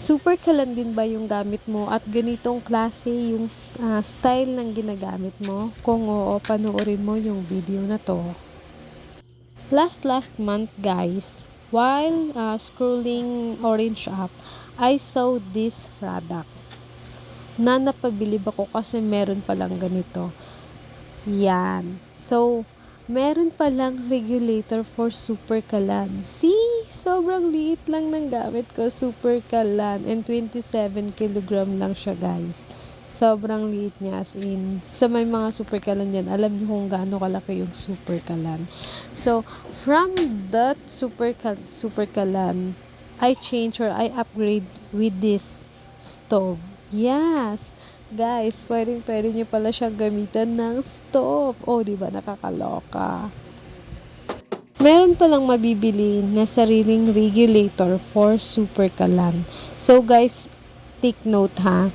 Super kalan din ba yung gamit mo at ganitong klase yung style ng ginagamit mo? Kung oo, panoorin mo yung video na to. Last month guys, while scrolling Orange app, I saw this product na napabilib ako kasi meron palang ganito. Yan. So, meron palang regulator for super kalan. See? Sobrang liit lang ng gamit ko, super kalan. And 27 kilogram lang siya guys. Sobrang liit niya, as in, sa may mga super kalan yan, alam niyo kung gaano kalaki yung super kalan. So, from that super kalan, I change or I upgrade with this stove. Yes! Guys, pwede nyo pala siyang gamitan ng stove. Oh, di ba nakakaloka? Meron palang mabibili na sariling regulator for super kalan. So guys, take note ha.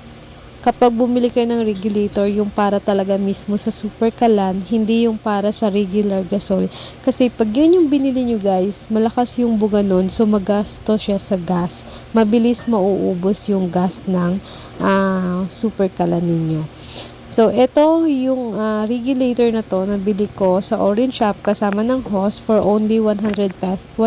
Kapag bumili kayo ng regulator, yung para talaga mismo sa super kalan, hindi yung para sa regular gasol. Kasi pag yun yung binili nyo guys, malakas yung buga nun, so magasto siya sa gas. Mabilis mauubos yung gas ng super kalan ninyo. So, ito yung regulator na to, nabili ko sa Orange Shop kasama ng hose for only 107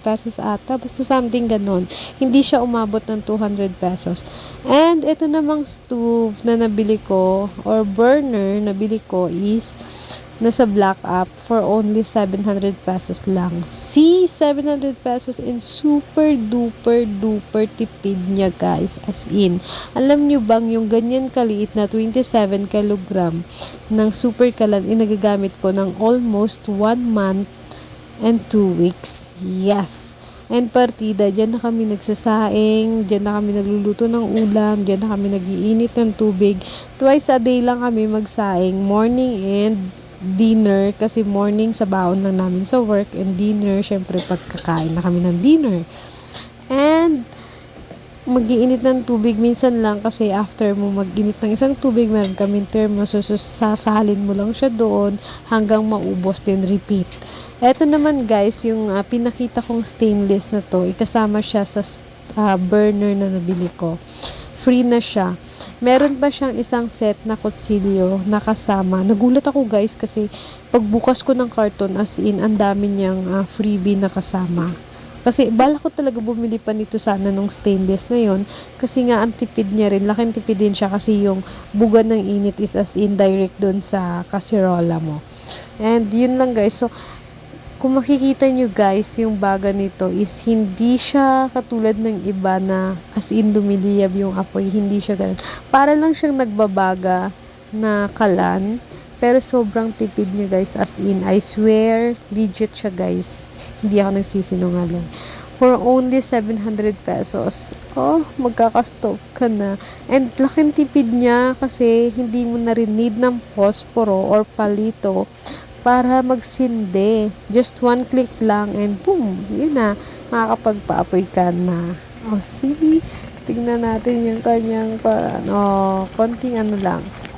pesos ata. Basta something ganon. Hindi siya umabot ng 200 pesos. And ito namang stove na nabili ko or burner nabili ko is nasa Black App for only 700 pesos lang. See, 700 pesos and super duper duper tipid niya guys. As in, alam nyo bang yung ganyan kaliit na 27 kilogram ng super kalan inagagamit ko ng almost 1 month and 2 weeks. Yes! And partida, dyan na kami nagsasaing, dyan na kami nagluluto ng ulam, dyan na kami nagiinit ng tubig. Twice a day lang kami magsaing, morning and dinner, kasi morning sa baon lang namin sa work, and dinner, syempre pagkakain na kami ng dinner. And mag-iinit ng tubig minsan lang kasi after mo mag-init ng isang tubig, meron kaming thermos, so sasalin mo lang siya doon hanggang maubos, then repeat. Eto naman guys, yung pinakita kong stainless na to, ikasama siya sa burner na nabili ko. Free na siya. Meron pa siyang isang set na kutsilyo na kasama. Nagulat ako guys kasi pagbukas ko ng karton, as in, ang dami niyang freebie na kasama. Kasi bala ko talaga bumili pa nito sana nung stainless na yon, kasi nga ang tipid niya rin, laking tipid din siya kasi yung buga ng init is as in direct dun sa kasirola mo. And yun lang guys. So, kung makikita nyo guys, yung baga nito is hindi siya katulad ng iba na as in lumiliyab yung apoy. Hindi siya ganun. Para lang siyang nagbabaga na kalan. Pero sobrang tipid niya guys. As in, I swear, legit siya guys. Hindi ako nagsisinungaling. For only 700 pesos. Oh, magkakastove ka na. And laking tipid niya kasi hindi mo na rin need ng posporo or palito para magsindi. Just one click lang and boom, yun na, makakapagpaapoy ka na. Oh, see? Tingnan natin yung kanyang konting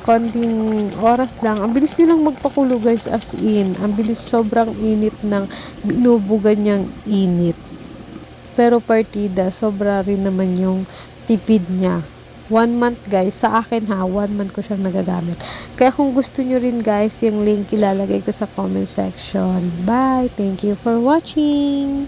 konting oras lang. Ang bilis nilang magpakulo guys, as in. Ang bilis, sobrang init ng binubugan niyang init. Pero partida, sobra rin naman yung tipid niya. 1 month guys, sa akin ha, 1 month ko siyang nagagamit. Kaya kung gusto nyo rin guys, yung link ilalagay ko sa comment section. Bye! Thank you for watching!